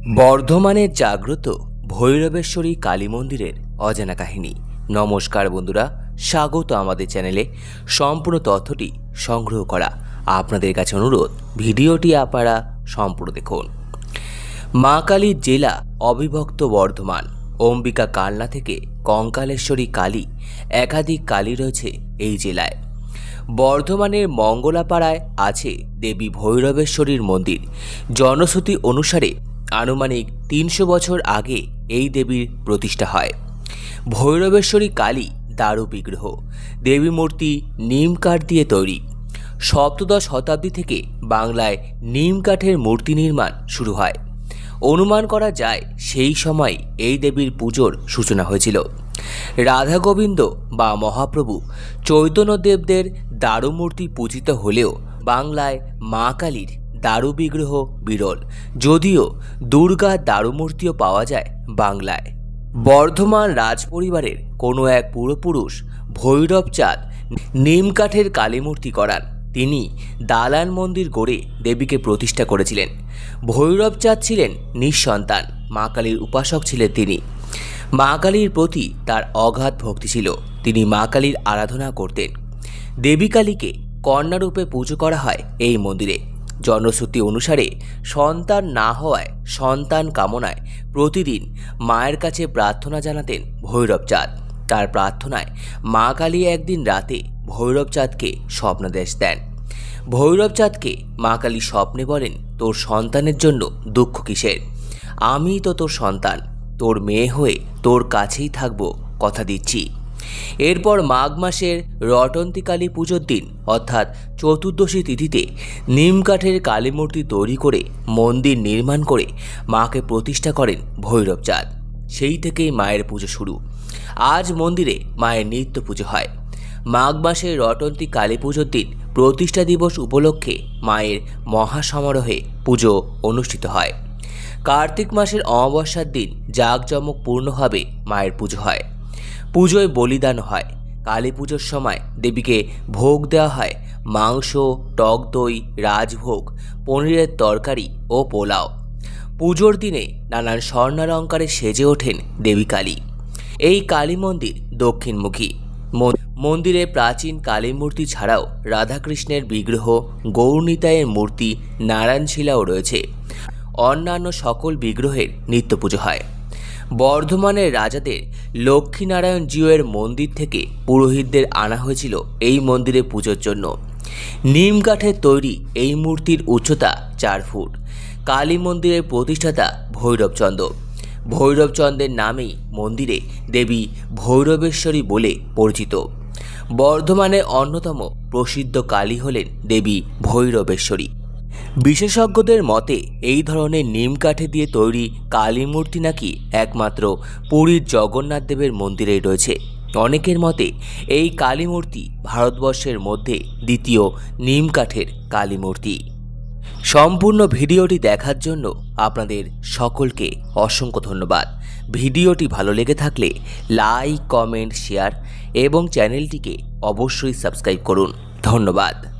বর্ধমানের জাগ্রত ভৈরবেশ্বরী কালী মন্দিরের অজানা কাহিনী। নমস্কার বন্ধুরা, স্বাগত আমাদের চ্যানেলে। সম্পূর্ণ তথ্যটি সংগ্রহ করা আপনাদের কাছে অনুরোধ, ভিডিওটি আপনারা সম্পূর্ণ দেখুন। মা কালীর জেলা অবিভক্ত বর্ধমান। অম্বিকা কালনা থেকে কঙ্কালেশ্বরী কালী, একাধিক কালী রয়েছে এই জেলায়। বর্ধমানের মঙ্গলাপাড়ায় আছে দেবী ভৈরবেশ্বরীর মন্দির। জনশ্রুতি অনুসারে আনুমানিক ৩০০ বছর আগে এই দেবীর প্রতিষ্ঠা হয়। ভৈরবেশ্বরী কালী দারু বিগ্রহ। দেবী মূর্তি নিম কাঠ দিয়ে তৈরি। সপ্তদশ শতাব্দী থেকে বাংলায় নিম কাঠের মূর্তি নির্মাণ শুরু হয়। অনুমান করা যায় সেই সময় এই দেবীর পুজোর সূচনা হয়েছিল। রাধা গোবিন্দ বা মহাপ্রভু চৈতন্যদেবদের দারু মূর্তি পূজিত হলেও বাংলায় মা কালীর দারু বিগ্রহ বিরল, যদিও দুর্গার দারু মূর্তিও পাওয়া যায় বাংলায়। বর্ধমান রাজপরিবারের কোনো এক পূর্বপুরুষ ভৈরব চাঁদ নিম কাঠের কালী মূর্তি করান। তিনি দালান মন্দির গড়ে দেবীকে প্রতিষ্ঠা করেছিলেন। ভৈরব চাঁদ ছিলেন নিঃসন্তান। মা কালীর উপাসক ছিলেন তিনি। মা কালীর প্রতি তার অগাধ ভক্তি ছিল। তিনি মা কালীর আরাধনা করতেন। দেবী কালীকে কন্যারূপে পুজো করা হয় এই মন্দিরে। জনশ্রুতি অনুসারে সন্তান না হওয়ায় সন্তান কামনায় প্রতিদিন মায়ের কাছে প্রার্থনা জানাতেন ভৈরব চাঁদ। তার প্রার্থনায় মা কালী একদিন রাতে ভৈরব চাঁদকে স্বপ্নাদেশ দেন। ভৈরব চাঁদকে মা কালী স্বপ্নে বলেন, তোর সন্তানের জন্য দুঃখ কিসের? আমি তো তোর সন্তান, তোর মেয়ে হয়ে তোর কাছেই থাকবো, কথা দিচ্ছি। এরপর মাঘ মাসের রটন্তী কালী পুজোর দিন অর্থাৎ চতুর্দশী তিথিতে নিম কাঠের কালী মূর্তি তৈরি করে মন্দির নির্মাণ করে মাকে প্রতিষ্ঠা করেন ভৈরব চাঁদ। সেই থেকেই মায়ের পুজো শুরু। আজ মন্দিরে মায়ের নিত্য পুজো হয়। মাঘ মাসের রটন্তী কালী পুজোর দিন প্রতিষ্ঠা দিবস উপলক্ষে মায়ের মহাসমারোহে পুজো অনুষ্ঠিত হয়। কার্তিক মাসের অমাবস্যার দিন জাঁকজমকপূর্ণভাবে মায়ের পুজো হয়। পুজোয় বলিদান হয়। কালী পুজোর সময় দেবীকে ভোগ দেওয়া হয় মাংস, টক দই, রাজভোগ, পনিরের তরকারি ও পোলাও। পুজোর দিনে নানান স্বর্ণালঙ্কারে সেজে ওঠেন দেবী কালী। এই কালী মন্দির দক্ষিণমুখী। মন্দিরে প্রাচীন কালী মূর্তি ছাড়াও রাধাকৃষ্ণের বিগ্রহ, গৌরনিতাইয়ের মূর্তি, নারায়ণ শিলাও রয়েছে। অন্যান্য সকল বিগ্রহের নিত্য পুজো হয়। বর্ধমানের রাজাদের লক্ষ্মীনারায়ণ জিউয়ের মন্দির থেকে পুরোহিতদের আনা হয়েছিল এই মন্দিরে পুজোর জন্য। নিম কাঠের তৈরি এই মূর্তির উচ্চতা ৪ ফুট। কালী মন্দিরের প্রতিষ্ঠাতা ভৈরবচন্দ্র। ভৈরবচন্দ্রের নামেই মন্দিরে দেবী ভৈরবেশ্বরী বলে পরিচিত। বর্ধমানের অন্যতম প্রসিদ্ধ কালী হলেন দেবী ভৈরবেশ্বরী। বিশেষজ্ঞদের মতে এই ধরনের নিম কাঠে দিয়ে তৈরি কালী মূর্তি নাকি একমাত্র পুরীর জগন্নাথ দেবের মন্দিরেই রয়েছে। অনেকের মতে এই কালী মূর্তি ভারতবর্ষের মধ্যে দ্বিতীয় নিম কাঠের কালী মূর্তি। সম্পূর্ণ ভিডিওটি দেখার জন্য আপনাদের সকলকে অসংখ্য ধন্যবাদ। ভিডিওটি ভালো লেগে থাকলে লাইক, কমেন্ট, শেয়ার এবং চ্যানেলটিকে অবশ্যই সাবস্ক্রাইব করুন। ধন্যবাদ।